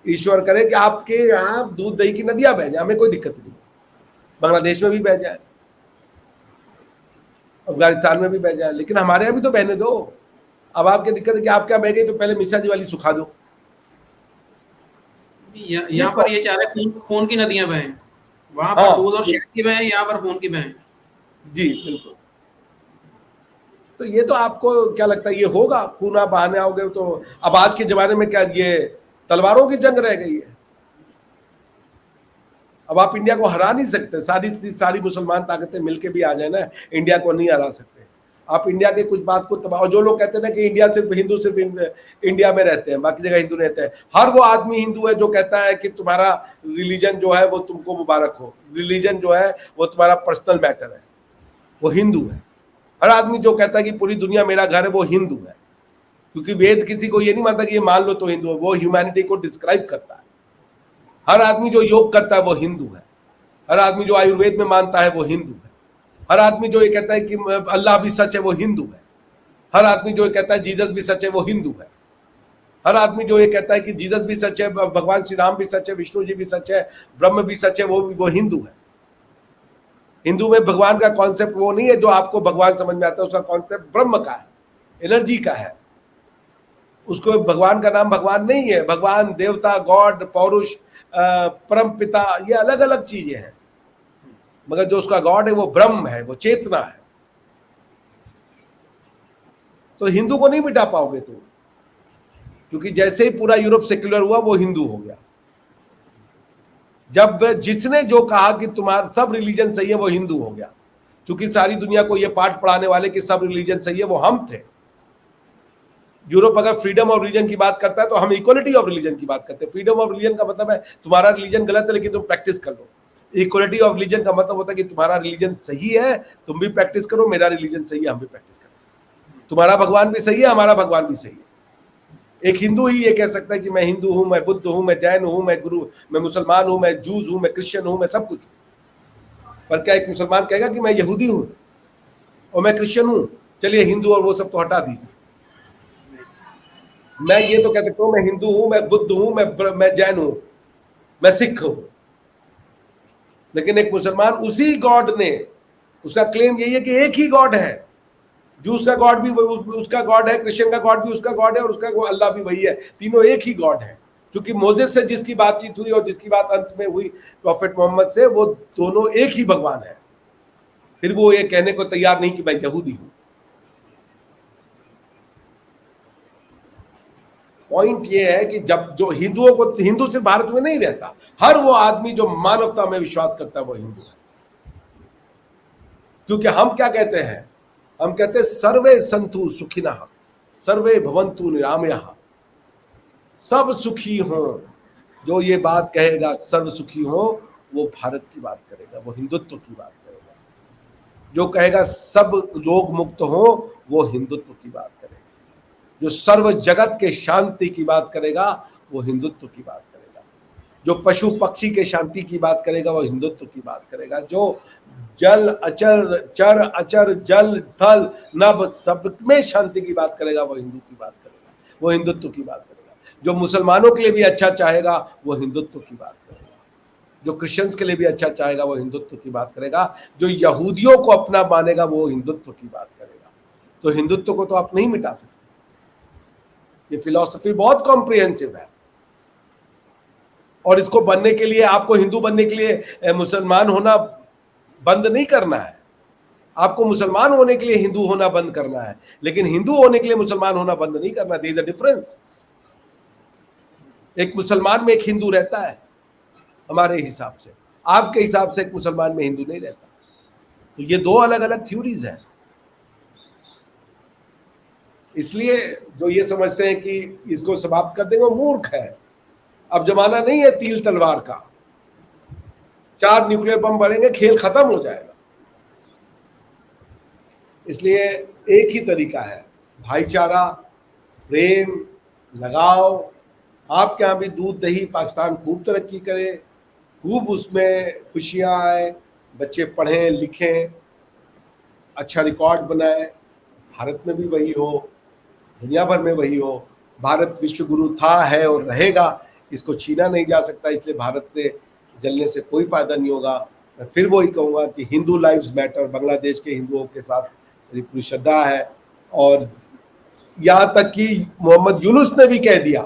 ईश्वर करे कि आपके यहाँ दूध दही की नदियां बह जाए, हमें कोई दिक्कत नहीं, बांग्लादेश में भी बह जाए, अफगानिस्तान में भी बह जाए, लेकिन हमारे यहाँ भी तो बहने दो। अब आपकी दिक्कत है कि आप क्या बह गई तो पहले मिर्चा जी वाली सुखा दो। यहाँ पर ये चाह रहे खून खून की नदियां बहें, वहां पर हाँ दूध और शहद की बहें, यहाँ पर खून की बहें। जी बिल्कुल। तो ये तो आपको क्या लगता है ये होगा? खून आप बहाने आओगे तो अब आज के जमाने में क्या ये तलवारों की जंग रह गई है? अब आप इंडिया को हरा नहीं सकते, सारी मुसलमान ताकतें मिलके भी आ जाए ना, इंडिया को नहीं हरा सकते। आप इंडिया के कुछ बात को तबाह, और जो लोग कहते हैं ना कि इंडिया सिर्फ हिंदू सिर्फ इंडिया में रहते हैं, बाकी जगह हिंदू रहते हैं, हर वो आदमी हिंदू है जो कहता है कि तुम्हारा रिलीजन जो है वो तुमको मुबारक हो, रिलीजन जो है वो तुम्हारा पर्सनल मैटर है, वो हिंदू है। हर आदमी जो कहता है कि पूरी दुनिया मेरा घर है वो हिंदू है, क्योंकि वेद किसी को ये नहीं मानता कि ये मान लो तो हिंदू है, वो ह्यूमैनिटी को डिस्क्राइब करता है। हर आदमी जो योग करता है वो हिंदू है, हर आदमी जो आयुर्वेद में मानता है वो हिंदू है, हर आदमी जो ये कहता है कि अल्लाह भी सच है वो हिंदू है, हर आदमी जो ये कहता है जीसस भी सच है वो हिंदू है, हर आदमी जो ये कहता है कि जीसस भी सच है, भगवान श्री राम भी सच है, विष्णु जी भी सच है, ब्रह्म भी सच है, वो हिंदू है। हिंदू में भगवान का कॉन्सेप्ट वो नहीं है जो आपको भगवान समझ में आता है, उसका कॉन्सेप्ट ब्रह्म का है, एनर्जी का है। उसको भगवान का नाम भगवान नहीं है, भगवान, देवता, गॉड, पौरुष, परम पिता, ये अलग अलग चीजें हैं, मगर जो उसका गॉड है वो ब्रह्म है, वो चेतना है। तो हिंदू को नहीं मिटा पाओगे तुम, क्योंकि जैसे ही पूरा यूरोप सेक्युलर हुआ वो हिंदू हो गया। जब जिसने जो कहा कि तुम्हारा सब रिलीजन सही है वो हिंदू हो गया, क्योंकि सारी दुनिया को ये पाठ पढ़ाने वाले कि सब रिलीजन सही है वो हम थे। यूरोप अगर फ्रीडम ऑफ रिलीजन की बात करता है तो हम इक्वलिटी ऑफ रिलीजन की बात करते हैं। फ्रीडम ऑफ रिलीजन का मतलब है तुम्हारा रिलीजन गलत है लेकिन तुम प्रैक्टिस कर लो। इक्वलिटी ऑफ रिलीजन का मतलब होता है कि तुम्हारा रिलीजन सही है, तुम भी प्रैक्टिस करो, मेरा रिलीजन सही है, हम भी प्रैक्टिस करें। तुम्हारा भगवान भी सही है, हमारा भगवान भी सही है। एक हिंदू ही ये कह सकता है कि मैं हिंदू हूं, मैं बुद्ध हूं, मैं जैन हूं, मैं मुसलमान हूं, मैं जूस हूं, मैं क्रिश्चियन हूं, मैं सब कुछ हूं। पर क्या एक मुसलमान कहेगा कि मैं यहूदी हूं और मैं क्रिश्चियन हूं? चलिए हिंदू और वो सब तो हटा दीजिए, मैं ये तो कह सकता हूं मैं हिंदू हूं, मैं बुद्ध हूं, मैं जैन हूं, मैं सिख हूं। लेकिन एक मुसलमान उसी गॉड ने, उसका क्लेम यही है कि एक ही गॉड है, जूस का गॉड भी उसका गॉड है, क्रिश्चियन का गॉड भी उसका गॉड है, और उसका अल्लाह भी वही है, तीनों एक ही गॉड है। क्योंकि मोजेस से जिसकी बातचीत हुई और जिसकी बात अंत में हुई प्रॉफेट मोहम्मद से, वो दोनों एक ही भगवान है। फिर वो ये कहने को तैयार नहीं कि मैं यहूदी हूं। पॉइंट ये है कि जब जो हिंदुओं को, हिंदू सिर्फ भारत में नहीं रहता, हर वो आदमी जो मानवता में विश्वास करता है वो हिंदू है। क्योंकि हम क्या कहते हैं, हम कहते हैं सर्वे संतु सुखिनः सर्वे भवन्तु निरामयः, सब सुखी हो। जो ये बात कहेगा सर्व सुखी हो, वो भारत की बात करेगा, वो हिंदुत्व की बात करेगा। जो कहेगा सब रोग मुक्त हो, वो हिंदुत्व की बात करेगा। जो सर्व जगत के शांति की बात करेगा वो हिंदुत्व की बात करेगा। जो पशु पक्षी के शांति की बात करेगा वो हिंदुत्व की बात करेगा। जो जल अचर चर अचर जल थल नभ सब में शांति की बात करेगा वो हिंदू की बात करेगा, वो हिंदुत्व की बात करेगा। जो मुसलमानों के लिए भी अच्छा चाहेगा वो हिंदुत्व की बात करेगा। जो क्रिश्चियंस के लिए भी अच्छा चाहेगा वो हिंदुत्व की बात करेगा। जो यहूदियों को अपना मानेगा वो हिंदुत्व की बात करेगा। तो हिंदुत्व को तो आप नहीं मिटा सकते। ये फिलॉसफी बहुत कॉम्प्रिहेंसिव है, और इसको बनने के लिए आपको, हिंदू बनने के लिए मुसलमान होना बंद नहीं करना है, आपको मुसलमान होने के लिए हिंदू होना बंद करना है, लेकिन हिंदू होने के लिए मुसलमान होना बंद नहीं करना। There is a difference. एक मुसलमान में एक हिंदू रहता है हमारे हिसाब से, आपके हिसाब से एक मुसलमान में हिंदू नहीं रहता। तो ये दो अलग अलग थ्योरीज हैं। इसलिए जो ये समझते हैं कि इसको समाप्त कर देंगे वो मूर्ख है। अब जमाना नहीं है तीर तलवार का, 4 न्यूक्लियर बम बढ़ेंगे, खेल खत्म हो जाएगा। इसलिए एक ही तरीका है, भाईचारा, प्रेम, लगाव। आपके यहाँ भी दूध दही, पाकिस्तान खूब तरक्की करे, खूब उसमें खुशियां आए, बच्चे पढ़ें लिखें, अच्छा रिकॉर्ड बनाए, भारत में भी वही हो, दुनिया भर में वही हो। भारत विश्व गुरु था, है और रहेगा, इसको छीना नहीं जा सकता, इसलिए भारत से जलने से कोई फायदा नहीं होगा। मैं फिर वही कहूँगा कि हिंदू लाइव्स मैटर, बांग्लादेश के हिंदुओं के साथ मेरी पूरी श्रद्धा है। और यहाँ तक कि मोहम्मद यूनुस ने भी कह दिया,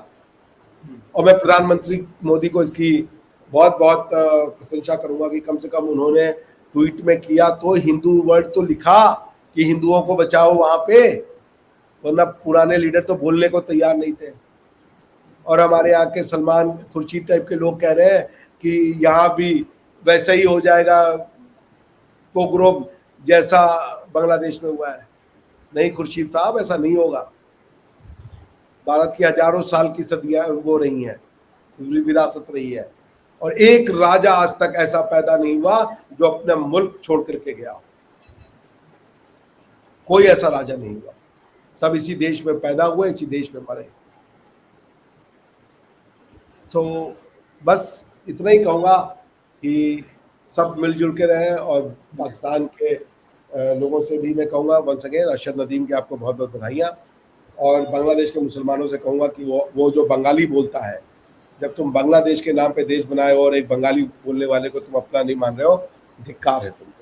और मैं प्रधानमंत्री मोदी को इसकी बहुत बहुत प्रशंसा करूंगा कि कम से कम उन्होंने ट्वीट में किया तो हिंदू वर्ड तो लिखा कि हिंदुओं को बचाओ वहां पे, वरना पुराने लीडर तो बोलने को तैयार नहीं थे। और हमारे यहाँ के सलमान खुर्शीद टाइप के लोग कह रहे हैं कि यहाँ भी वैसा ही हो जाएगा पोग्रोम जैसा बांग्लादेश में हुआ है। नहीं खुर्शीद साहब, ऐसा नहीं होगा। भारत की हजारों साल की सदियां वो रही हैं, विरासत रही है, और एक राजा आज तक ऐसा पैदा नहीं हुआ जो अपना मुल्क छोड़ करके गया। कोई ऐसा राजा नहीं हुआ, सब इसी देश में पैदा हुए, इसी देश में मरे। सो बस इतना ही कहूँगा कि सब मिलजुल के रहें। और पाकिस्तान के लोगों से भी मैं कहूँगा वंस अगेन अरशद नदीम की आपको बहुत बहुत बधाइयाँ। और बांग्लादेश के मुसलमानों से कहूँगा कि वो जो बंगाली बोलता है, जब तुम बांग्लादेश के नाम पे देश बनाए हो और एक बंगाली बोलने वाले को तुम अपना नहीं मान रहे हो, धिक्कार है तुमको।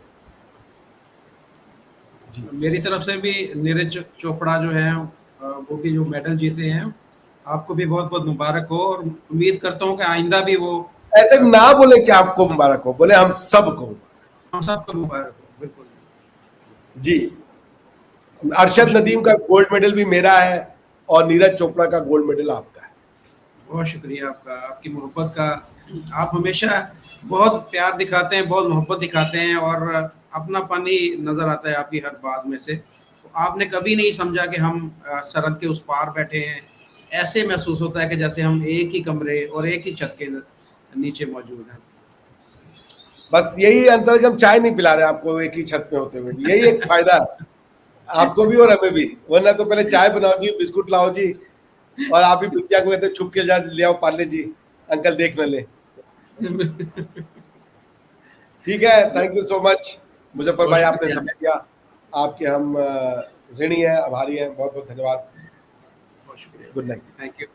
मेरी तरफ से भी नीरज चोपड़ा जो है वो भी जो मेडल जीते हैं, आपको भी बहुत बहुत मुबारक हो, और उम्मीद करता हूँ कि आइंदा भी वो ऐसे ना बोले कि आपको मुबारक हो, बोले हम सबको, हम सबको मुबारक हो। बिल्कुल जी। अरशद नदीम का गोल्ड मेडल भी मेरा है और नीरज चोपड़ा का गोल्ड मेडल आपका है। बहुत शुक्रिया आपका, आपकी मोहब्बत का। आप हमेशा बहुत प्यार दिखाते हैं, बहुत मोहब्बत दिखाते हैं, और अपनापन ही नजर आता है आपकी हर बात में से। तो आपने कभी नहीं समझा कि हम सरहद के उस पार बैठे हैं। ऐसे महसूस होता है कि जैसे हम एक ही कमरे और एक ही छत के नीचे मौजूद हैं। बस यही अंतर है कि हम चाय नहीं पिला रहे आपको एक ही छत में होते हुए, यही एक फायदा है आपको भी और हमें भी। वरना तो पहले चाय बनाओ जी, बिस्कुट लाओ जी, और आप ही बिटिया को कहते छुप के जा ले आओ पार्ले जी, अंकल देख न ले। ठीक है, thank you so much Muzaffar भाई, आपने समय दिया। आपके हम ऋणी हैं, आभारी हैं। बहुत बहुत धन्यवाद। बहुत शुक्रिया। Good night. Thank you.